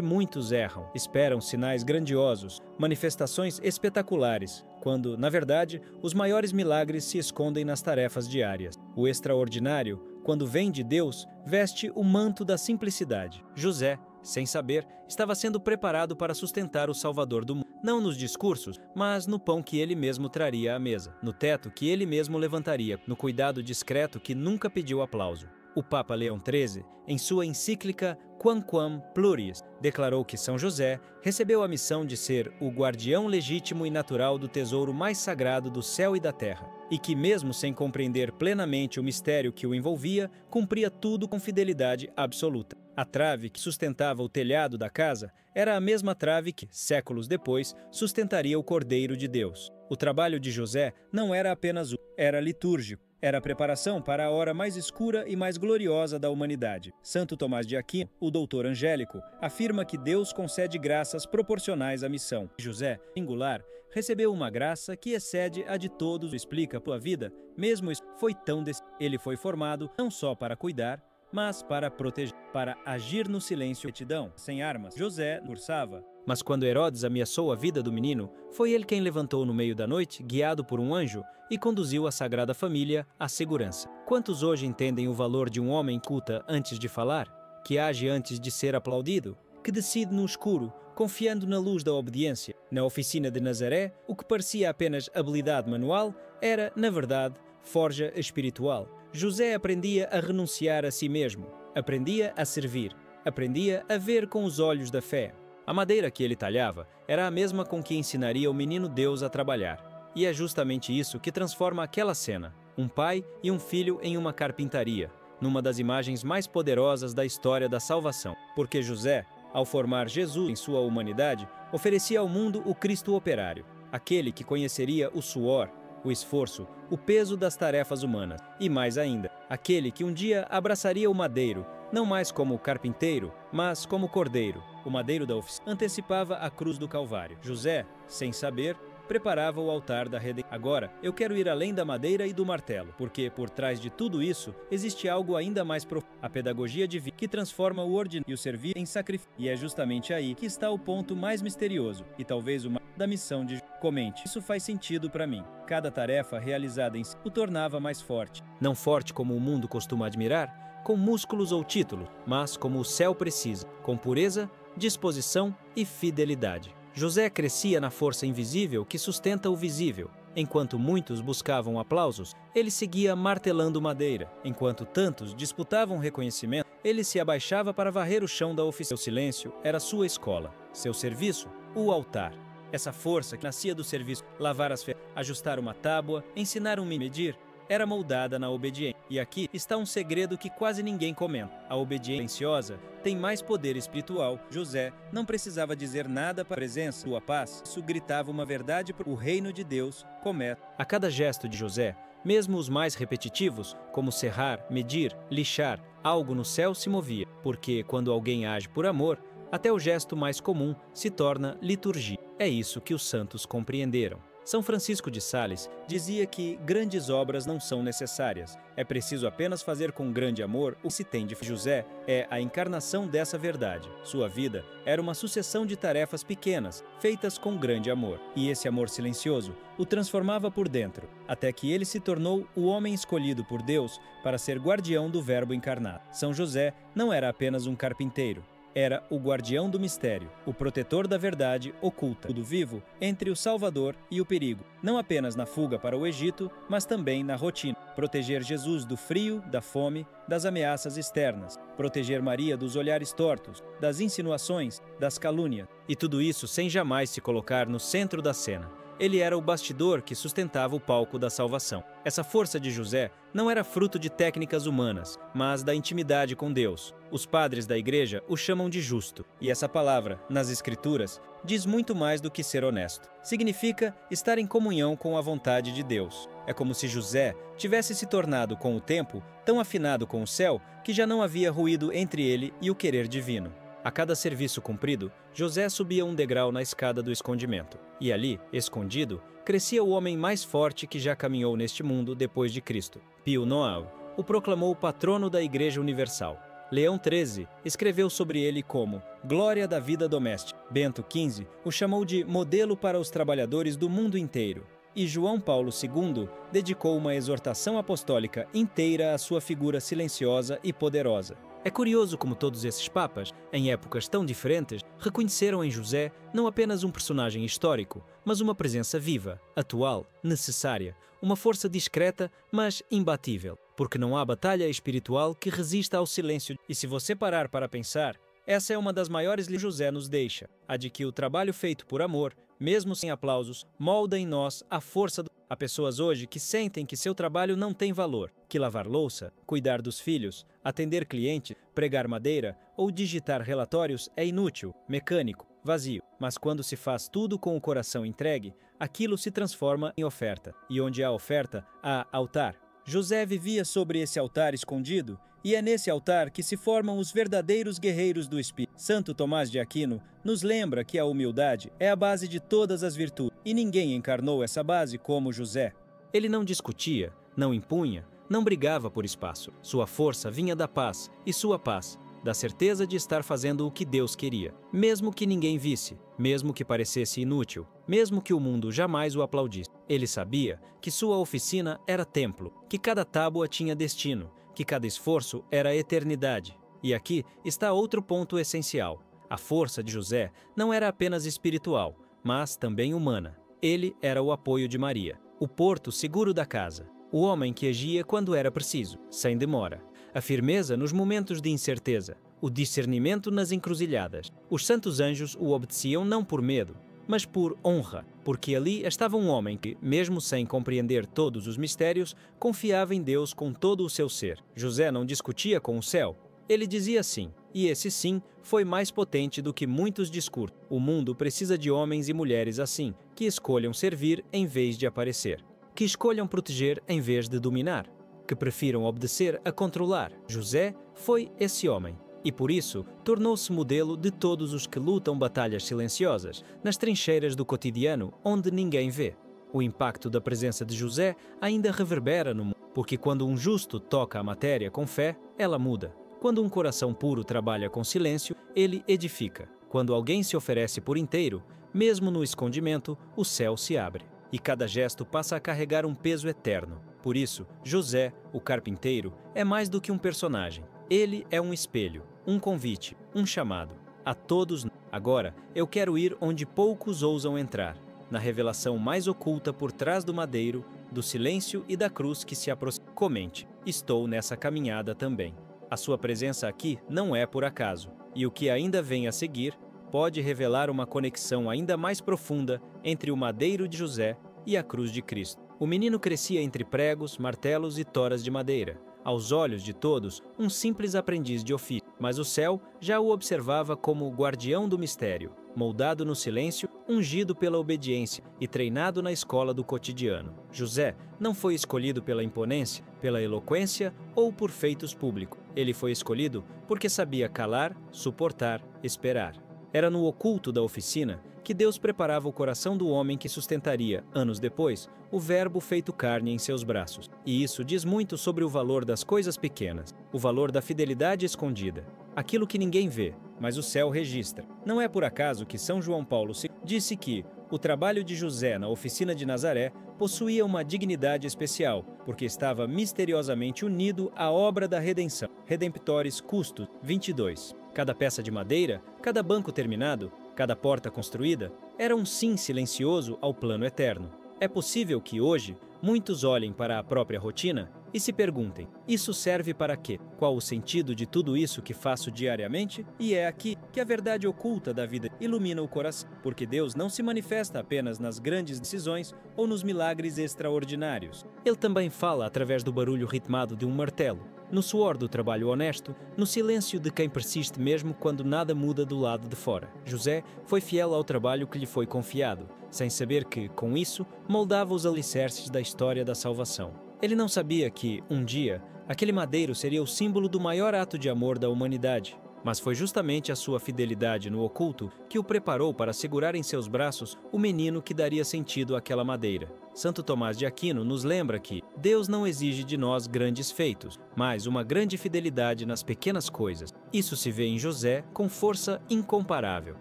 muitos erram, esperam sinais grandiosos, manifestações espetaculares, quando, na verdade, os maiores milagres se escondem nas tarefas diárias. O extraordinário, quando vem de Deus, veste o manto da simplicidade. José, sem saber, estava sendo preparado para sustentar o Salvador do mundo. Não nos discursos, mas no pão que ele mesmo traria à mesa, no teto que ele mesmo levantaria, no cuidado discreto que nunca pediu aplauso. O Papa Leão XIII, em sua encíclica Quamquam Pluris, declarou que São José recebeu a missão de ser o guardião legítimo e natural do tesouro mais sagrado do céu e da terra, e que, mesmo sem compreender plenamente o mistério que o envolvia, cumpria tudo com fidelidade absoluta. A trave que sustentava o telhado da casa era a mesma trave que, séculos depois, sustentaria o Cordeiro de Deus. O trabalho de José não era apenas era litúrgico. Era a preparação para a hora mais escura e mais gloriosa da humanidade. Santo Tomás de Aquino, o doutor angélico, afirma que Deus concede graças proporcionais à missão. José, singular, recebeu uma graça que excede a de todos. Explica a vida, mesmo isso foi tão ele foi formado não só para cuidar, mas para proteger, para agir no silêncio e retidão, sem armas. José cursava. Mas quando Herodes ameaçou a vida do menino, foi ele quem levantou no meio da noite, guiado por um anjo, e conduziu a Sagrada Família à segurança. Quantos hoje entendem o valor de um homem culta antes de falar? Que age antes de ser aplaudido? Que decide no escuro, confiando na luz da obediência? Na oficina de Nazaré, o que parecia apenas habilidade manual era, na verdade, forja espiritual. José aprendia a renunciar a si mesmo, aprendia a servir, aprendia a ver com os olhos da fé. A madeira que ele talhava era a mesma com que ensinaria o menino Deus a trabalhar. E é justamente isso que transforma aquela cena, um pai e um filho em uma carpintaria, numa das imagens mais poderosas da história da salvação. Porque José, ao formar Jesus em sua humanidade, oferecia ao mundo o Cristo operário, aquele que conheceria o suor, o esforço, o peso das tarefas humanas, e mais ainda, aquele que um dia abraçaria o madeiro, não mais como carpinteiro, mas como cordeiro. O madeiro da oficina antecipava a cruz do Calvário. José, sem saber, preparava o altar da redenção. Agora, eu quero ir além da madeira e do martelo, porque por trás de tudo isso existe algo ainda mais profundo, a pedagogia divina que transforma o ordinário e o servir em sacrifício. E é justamente aí que está o ponto mais misterioso e talvez o mais da missão de Comente. Isso faz sentido para mim. Cada tarefa realizada em si o tornava mais forte. Não forte como o mundo costuma admirar, com músculos ou títulos, mas como o céu precisa, com pureza, disposição e fidelidade. José crescia na força invisível que sustenta o visível. Enquanto muitos buscavam aplausos, ele seguia martelando madeira. Enquanto tantos disputavam reconhecimento, ele se abaixava para varrer o chão da oficina. Seu silêncio era sua escola. Seu serviço, o altar. Essa força que nascia do serviço, lavar as ferramentas, ajustar uma tábua, ensinar medir, era moldada na obediência. E aqui está um segredo que quase ninguém comenta. A obediência silenciosa tem mais poder espiritual. José não precisava dizer nada para a presença, sua paz. Isso gritava uma verdade para o reino de Deus começa. A cada gesto de José, mesmo os mais repetitivos, como serrar, medir, lixar, algo no céu se movia. Porque quando alguém age por amor, até o gesto mais comum se torna liturgia. É isso que os santos compreenderam. São Francisco de Sales dizia que grandes obras não são necessárias. É preciso apenas fazer com grande amor o que se tem de José é a encarnação dessa verdade. Sua vida era uma sucessão de tarefas pequenas, feitas com grande amor. E esse amor silencioso o transformava por dentro, até que ele se tornou o homem escolhido por Deus para ser guardião do Verbo encarnado. São José não era apenas um carpinteiro. Era o guardião do mistério, o protetor da verdade oculta, do vivo entre o Salvador e o perigo, não apenas na fuga para o Egito, mas também na rotina. Proteger Jesus do frio, da fome, das ameaças externas, proteger Maria dos olhares tortos, das insinuações, das calúnias, e tudo isso sem jamais se colocar no centro da cena. Ele era o bastidor que sustentava o palco da salvação. Essa força de José não era fruto de técnicas humanas, mas da intimidade com Deus. Os padres da igreja o chamam de justo, e essa palavra, nas Escrituras, diz muito mais do que ser honesto. Significa estar em comunhão com a vontade de Deus. É como se José tivesse se tornado, com o tempo, tão afinado com o céu que já não havia ruído entre ele e o querer divino. A cada serviço cumprido, José subia um degrau na escada do escondimento. E ali, escondido, crescia o homem mais forte que já caminhou neste mundo depois de Cristo. Pio IX o proclamou patrono da Igreja Universal. Leão XIII escreveu sobre ele como glória da vida doméstica. Bento XV o chamou de modelo para os trabalhadores do mundo inteiro. E João Paulo II dedicou uma exortação apostólica inteira à sua figura silenciosa e poderosa. É curioso como todos esses papas, em épocas tão diferentes, reconheceram em José não apenas um personagem histórico, mas uma presença viva, atual, necessária, uma força discreta, mas imbatível, porque não há batalha espiritual que resista ao silêncio. E se você parar para pensar, essa é uma das maiores lições que José nos deixa, a de que o trabalho feito por amor, mesmo sem aplausos, molda em nós a força do... Há pessoas hoje que sentem que seu trabalho não tem valor, que lavar louça, cuidar dos filhos, atender cliente, pregar madeira ou digitar relatórios é inútil, mecânico, vazio. Mas quando se faz tudo com o coração entregue, aquilo se transforma em oferta. E onde há oferta, há altar. José vivia sobre esse altar escondido, e é nesse altar que se formam os verdadeiros guerreiros do Espírito. Santo Tomás de Aquino nos lembra que a humildade é a base de todas as virtudes, e ninguém encarnou essa base como José. Ele não discutia, não impunha, não brigava por espaço. Sua força vinha da paz, e sua paz, da certeza de estar fazendo o que Deus queria, mesmo que ninguém visse, mesmo que parecesse inútil, mesmo que o mundo jamais o aplaudisse. Ele sabia que sua oficina era templo, que cada tábua tinha destino, que cada esforço era eternidade. E aqui está outro ponto essencial. A força de José não era apenas espiritual, mas também humana. Ele era o apoio de Maria, o porto seguro da casa, o homem que agia quando era preciso, sem demora. A firmeza nos momentos de incerteza, o discernimento nas encruzilhadas. Os santos anjos o obedeciam não por medo, mas por honra, porque ali estava um homem que, mesmo sem compreender todos os mistérios, confiava em Deus com todo o seu ser. José não discutia com o céu, ele dizia sim, e esse sim foi mais potente do que muitos discursos. O mundo precisa de homens e mulheres assim, que escolham servir em vez de aparecer, que escolham proteger em vez de dominar, que prefiram obedecer a controlar. José foi esse homem. E por isso, tornou-se modelo de todos os que lutam batalhas silenciosas, nas trincheiras do cotidiano, onde ninguém vê. O impacto da presença de José ainda reverbera no mundo, porque quando um justo toca a matéria com fé, ela muda. Quando um coração puro trabalha com silêncio, ele edifica. Quando alguém se oferece por inteiro, mesmo no escondimento, o céu se abre. E cada gesto passa a carregar um peso eterno. Por isso, José, o carpinteiro, é mais do que um personagem. Ele é um espelho, um convite, um chamado. A todos. Agora, eu quero ir onde poucos ousam entrar, na revelação mais oculta por trás do madeiro, do silêncio e da cruz que se aproxima. Comente, estou nessa caminhada também. A sua presença aqui não é por acaso, e o que ainda vem a seguir pode revelar uma conexão ainda mais profunda entre o madeiro de José e a cruz de Cristo. O menino crescia entre pregos, martelos e toras de madeira. Aos olhos de todos, um simples aprendiz de ofício, mas o céu já o observava como o guardião do mistério, moldado no silêncio, ungido pela obediência e treinado na escola do cotidiano. José não foi escolhido pela imponência, pela eloquência ou por feitos públicos. Ele foi escolhido porque sabia calar, suportar, esperar. Era no oculto da oficina que Deus preparava o coração do homem que sustentaria, anos depois, o Verbo feito carne em seus braços. E isso diz muito sobre o valor das coisas pequenas, o valor da fidelidade escondida, aquilo que ninguém vê, mas o céu registra. Não é por acaso que São João Paulo II disse que o trabalho de José na oficina de Nazaré possuía uma dignidade especial, porque estava misteriosamente unido à obra da redenção. Redemptoris Custos 22. Cada peça de madeira, cada banco terminado, cada porta construída, era um sim silencioso ao plano eterno. É possível que hoje muitos olhem para a própria rotina e se perguntem: isso serve para quê? Qual o sentido de tudo isso que faço diariamente? E é aqui que a verdade oculta da vida ilumina o coração, porque Deus não se manifesta apenas nas grandes decisões ou nos milagres extraordinários. Ele também fala através do barulho ritmado de um martelo, no suor do trabalho honesto, no silêncio de quem persiste mesmo quando nada muda do lado de fora. José foi fiel ao trabalho que lhe foi confiado, sem saber que, com isso, moldava os alicerces da história da salvação. Ele não sabia que, um dia, aquele madeiro seria o símbolo do maior ato de amor da humanidade. Mas foi justamente a sua fidelidade no oculto que o preparou para segurar em seus braços o menino que daria sentido àquela madeira. Santo Tomás de Aquino nos lembra que Deus não exige de nós grandes feitos, mas uma grande fidelidade nas pequenas coisas. Isso se vê em José com força incomparável.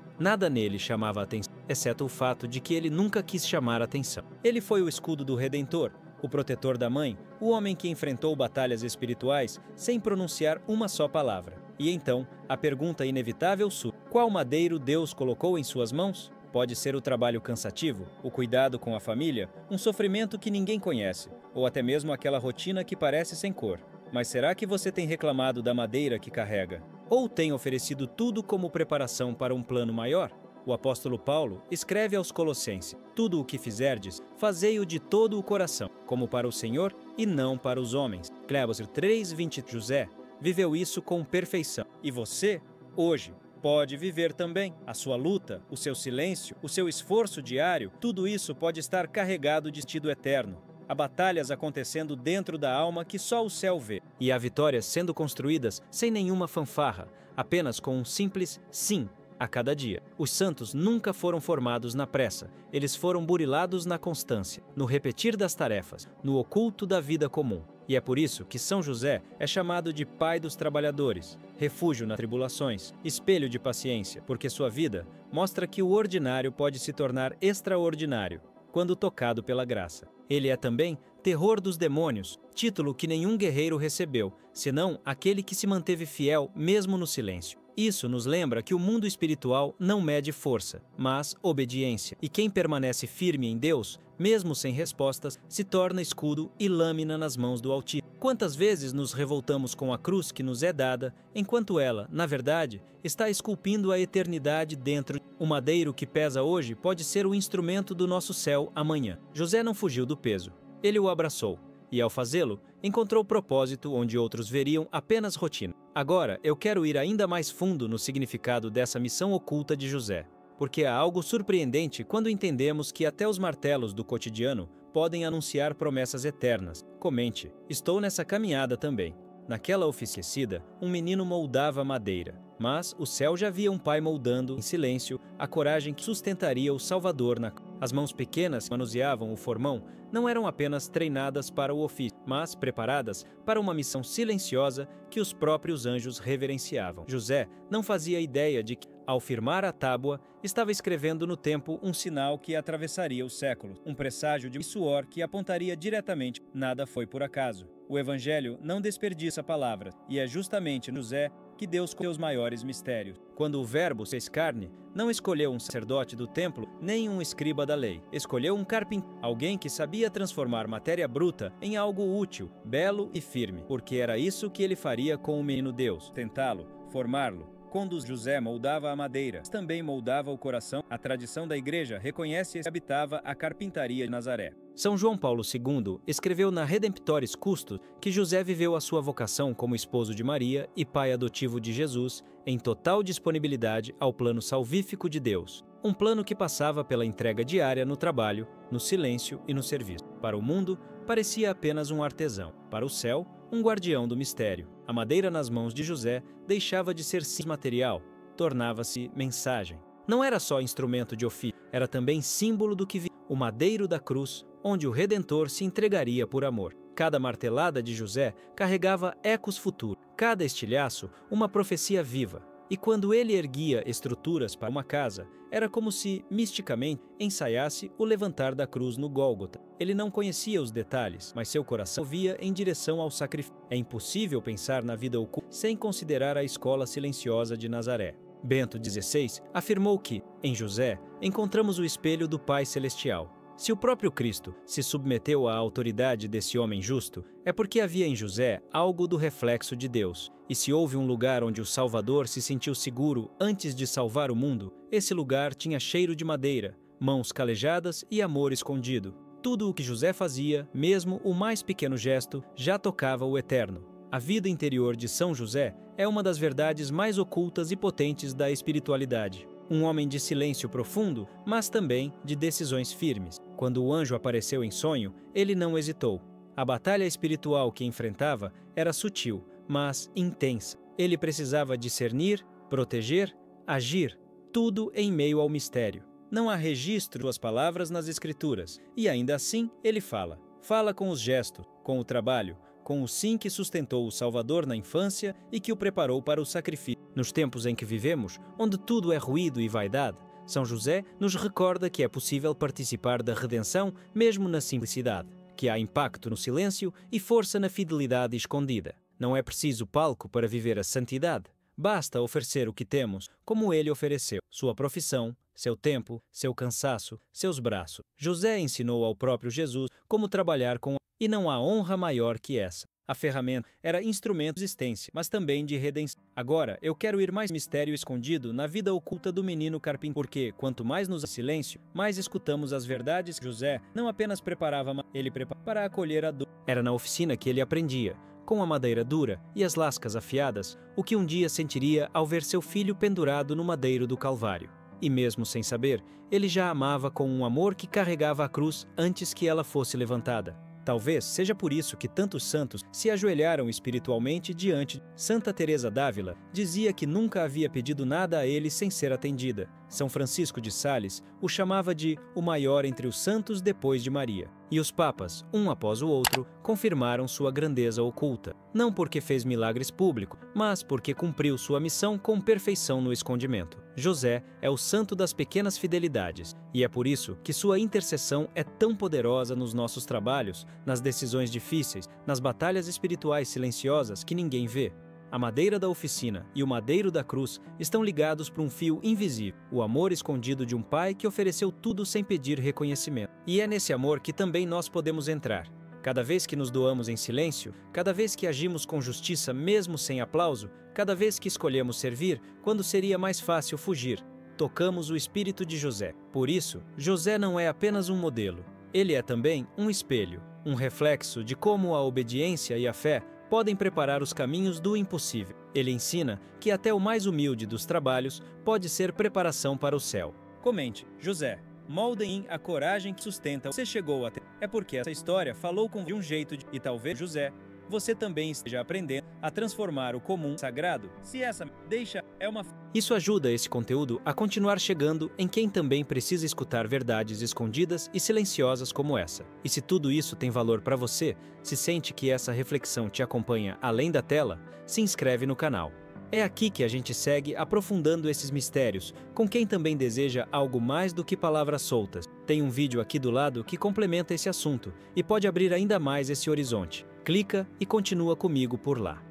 Nada nele chamava a atenção, exceto o fato de que ele nunca quis chamar a atenção. Ele foi o escudo do Redentor, o protetor da mãe, o homem que enfrentou batalhas espirituais sem pronunciar uma só palavra. E então, a pergunta inevitável surge: qual madeiro Deus colocou em suas mãos? Pode ser o trabalho cansativo, o cuidado com a família, um sofrimento que ninguém conhece, ou até mesmo aquela rotina que parece sem cor. Mas será que você tem reclamado da madeira que carrega? Ou tem oferecido tudo como preparação para um plano maior? O apóstolo Paulo escreve aos Colossenses: tudo o que fizerdes, fazei-o de todo o coração, como para o Senhor e não para os homens. Cleópatra 3:20. José viveu isso com perfeição. E você, hoje, pode viver também. A sua luta, o seu silêncio, o seu esforço diário, tudo isso pode estar carregado de sentido eterno. Há batalhas acontecendo dentro da alma que só o céu vê. E há vitórias sendo construídas sem nenhuma fanfarra, apenas com um simples sim a cada dia. Os santos nunca foram formados na pressa, eles foram burilados na constância, no repetir das tarefas, no oculto da vida comum. E é por isso que São José é chamado de pai dos trabalhadores, refúgio nas tribulações, espelho de paciência, porque sua vida mostra que o ordinário pode se tornar extraordinário quando tocado pela graça. Ele é também terror dos demônios, título que nenhum guerreiro recebeu, senão aquele que se manteve fiel mesmo no silêncio. Isso nos lembra que o mundo espiritual não mede força, mas obediência. E quem permanece firme em Deus, mesmo sem respostas, se torna escudo e lâmina nas mãos do Altíssimo. Quantas vezes nos revoltamos com a cruz que nos é dada, enquanto ela, na verdade, está esculpindo a eternidade dentro. O madeiro que pesa hoje pode ser o instrumento do nosso céu amanhã. José não fugiu do peso. Ele o abraçou. E ao fazê-lo, encontrou propósito onde outros veriam apenas rotina. Agora, eu quero ir ainda mais fundo no significado dessa missão oculta de José, porque há algo surpreendente quando entendemos que até os martelos do cotidiano podem anunciar promessas eternas. Comente: estou nessa caminhada também. Naquela oficina, um menino moldava madeira, mas o céu já via um pai moldando, em silêncio, a coragem que sustentaria o Salvador na cruz. As mãos pequenas que manuseavam o formão não eram apenas treinadas para o ofício, mas preparadas para uma missão silenciosa que os próprios anjos reverenciavam. José não fazia ideia de que, ao firmar a tábua, estava escrevendo no tempo um sinal que atravessaria os séculos, um presságio de suor que apontaria diretamente. Nada foi por acaso. O Evangelho não desperdiça palavras, e é justamente no José que Deus com seus maiores mistérios. Quando o Verbo se fez carne, não escolheu um sacerdote do templo, nem um escriba da lei. Escolheu um carpinteiro, alguém que sabia transformar matéria bruta em algo útil, belo e firme, porque era isso que ele faria com o menino Deus, tentá-lo, formá-lo. Quando José moldava a madeira, também moldava o coração. A tradição da igreja reconhece que habitava a carpintaria de Nazaré. São João Paulo II escreveu na Redemptoris Custos que José viveu a sua vocação como esposo de Maria e pai adotivo de Jesus em total disponibilidade ao plano salvífico de Deus. Um plano que passava pela entrega diária no trabalho, no silêncio e no serviço. Para o mundo, parecia apenas um artesão. Para o céu, um guardião do mistério. A madeira nas mãos de José deixava de ser simples material, tornava-se mensagem. Não era só instrumento de ofício, era também símbolo do que viria, o madeiro da cruz, onde o Redentor se entregaria por amor. Cada martelada de José carregava ecos futuros, cada estilhaço uma profecia viva. E quando ele erguia estruturas para uma casa, era como se, misticamente, ensaiasse o levantar da cruz no Gólgota. Ele não conhecia os detalhes, mas seu coração movia em direção ao sacrifício. É impossível pensar na vida oculta sem considerar a escola silenciosa de Nazaré. Bento XVI afirmou que, em José, encontramos o espelho do Pai Celestial. Se o próprio Cristo se submeteu à autoridade desse homem justo, é porque havia em José algo do reflexo de Deus. E se houve um lugar onde o Salvador se sentiu seguro antes de salvar o mundo, esse lugar tinha cheiro de madeira, mãos calejadas e amor escondido. Tudo o que José fazia, mesmo o mais pequeno gesto, já tocava o eterno. A vida interior de São José é uma das verdades mais ocultas e potentes da espiritualidade. Um homem de silêncio profundo, mas também de decisões firmes. Quando o anjo apareceu em sonho, ele não hesitou. A batalha espiritual que enfrentava era sutil, mas intensa. Ele precisava discernir, proteger, agir, tudo em meio ao mistério. Não há registro de suas palavras nas Escrituras, e ainda assim ele fala. Fala com os gestos, com o trabalho, com o sim que sustentou o Salvador na infância e que o preparou para o sacrifício. Nos tempos em que vivemos, onde tudo é ruído e vaidade, São José nos recorda que é possível participar da redenção mesmo na simplicidade, que há impacto no silêncio e força na fidelidade escondida. Não é preciso palco para viver a santidade. Basta oferecer o que temos, como ele ofereceu, sua profissão, seu tempo, seu cansaço, seus braços. José ensinou ao próprio Jesus como trabalhar com e não há honra maior que essa. A ferramenta era instrumento de existência, mas também de redenção. Agora, eu quero ir mais mistério escondido na vida oculta do menino carpinteiro, porque quanto mais nos silêncio, mais escutamos as verdades que José não apenas preparava, mas ele preparava para acolher a dor. Era na oficina que ele aprendia, com a madeira dura e as lascas afiadas, o que um dia sentiria ao ver seu filho pendurado no madeiro do Calvário. E mesmo sem saber, ele já amava com um amor que carregava a cruz antes que ela fosse levantada. Talvez seja por isso que tantos santos se ajoelharam espiritualmente diante de Santa Teresa d'Ávila. Dizia que nunca havia pedido nada a ele sem ser atendida. São Francisco de Sales o chamava de o maior entre os santos depois de Maria. E os papas, um após o outro, confirmaram sua grandeza oculta. Não porque fez milagres públicos, mas porque cumpriu sua missão com perfeição no escondimento. José é o santo das pequenas fidelidades, e é por isso que sua intercessão é tão poderosa nos nossos trabalhos, nas decisões difíceis, nas batalhas espirituais silenciosas que ninguém vê. A madeira da oficina e o madeiro da cruz estão ligados por um fio invisível, o amor escondido de um pai que ofereceu tudo sem pedir reconhecimento. E é nesse amor que também nós podemos entrar. Cada vez que nos doamos em silêncio, cada vez que agimos com justiça mesmo sem aplauso, cada vez que escolhemos servir quando seria mais fácil fugir, tocamos o espírito de José. Por isso, José não é apenas um modelo. Ele é também um espelho, um reflexo de como a obediência e a fé podem preparar os caminhos do impossível. Ele ensina que até o mais humilde dos trabalhos pode ser preparação para o céu. Comente, José, moldem a coragem que sustenta. Você chegou até. É porque essa história falou com de um jeito de... E talvez, José, você também esteja aprendendo a transformar o comum sagrado. Se essa deixa é uma... Isso ajuda esse conteúdo a continuar chegando em quem também precisa escutar verdades escondidas e silenciosas como essa. E se tudo isso tem valor para você, se sente que essa reflexão te acompanha além da tela, se inscreve no canal. É aqui que a gente segue aprofundando esses mistérios, com quem também deseja algo mais do que palavras soltas. Tem um vídeo aqui do lado que complementa esse assunto e pode abrir ainda mais esse horizonte. Clica e continua comigo por lá.